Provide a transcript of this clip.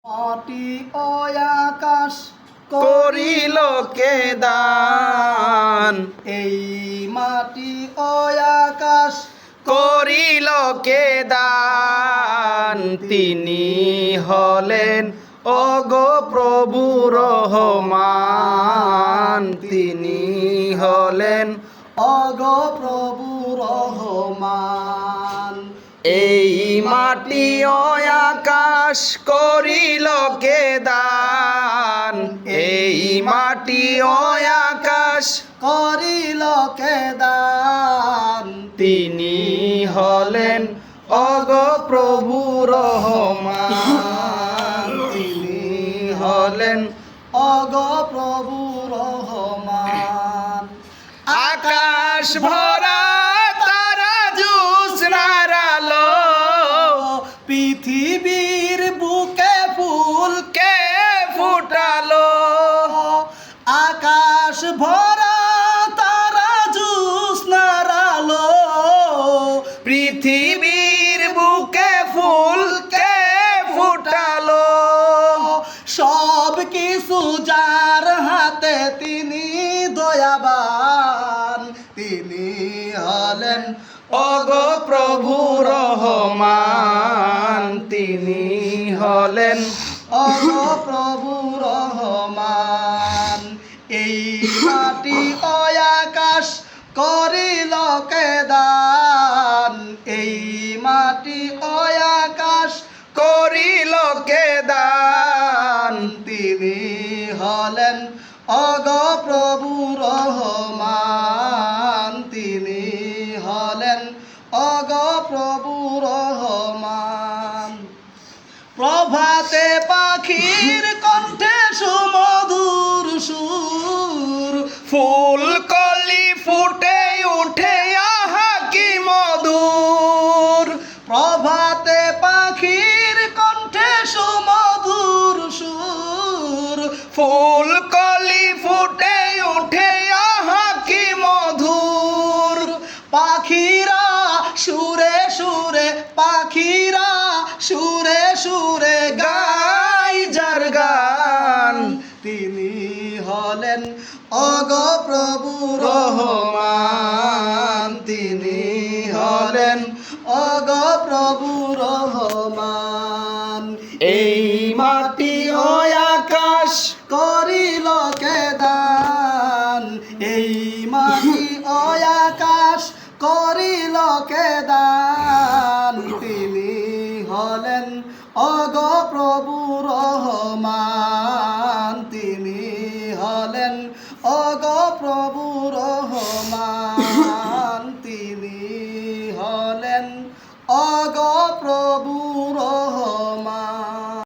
মাটি ও আকাশ করিল কে দান, এই মাটি ও আকাশ করিল কে দান। তিনি হলেন ওগো প্রভু রহমান, তিনি হলেন অগো প্রভু রহমান। এই মাটি ও আকাশ করিল কে দান, এই মাটি ও আকাশ করিল কে দান। তিনি হলেন ওগো প্রভু রহমান, তিনি হলেন অগো প্রভু রহমান। আকাশ ভরা তারা জ্যোৎস্নার আলো, পৃথিবীর বুকে ফুল কে ফুটালো। আকাশ ভরা তারা জ্যোৎস্নার আলো, পৃথিবীর বুকে ফুল কে ফুটালো। সব কিছু যার হাতে তিনি দয়াবান, তিনি হলেন ওগো প্রভু রহমান, তিনি হলেন অগো প্রভু রহমান। এই মাটি ও আকাশ করিল কে দান, এই মাটি ও আকাশ করিল কে দান। তিনি হলেন অগো প্রভু রহমান, তিনি হলেন অগো প্রভু রহমান। প্রভাতে পাখির কণ্ঠে সুমধুর সুর, ফুল কলি ফুটে উঠে আহা কি মধুর। প্রভাতে পাখির কণ্ঠে সুমধুর সুর, ফুল কলি ফুটে উঠে আহা কি মধুর। পাখিরা সুরে সুরে, পাখিরা সুরে সুরে গাই যার গান, তিনি হলেন অগো প্রভু রহমান, তিনি হলেন অগো প্রভু রহমান। এই মাটি ও আকাশ করিল কে দান, এই মাটি ও আকাশ করিল কে দান, তিনি হলেন অগো প্রভু রহমান, তিনি হলেন অগো প্রভু রহমান, তিনি হলেন অগো প্রভু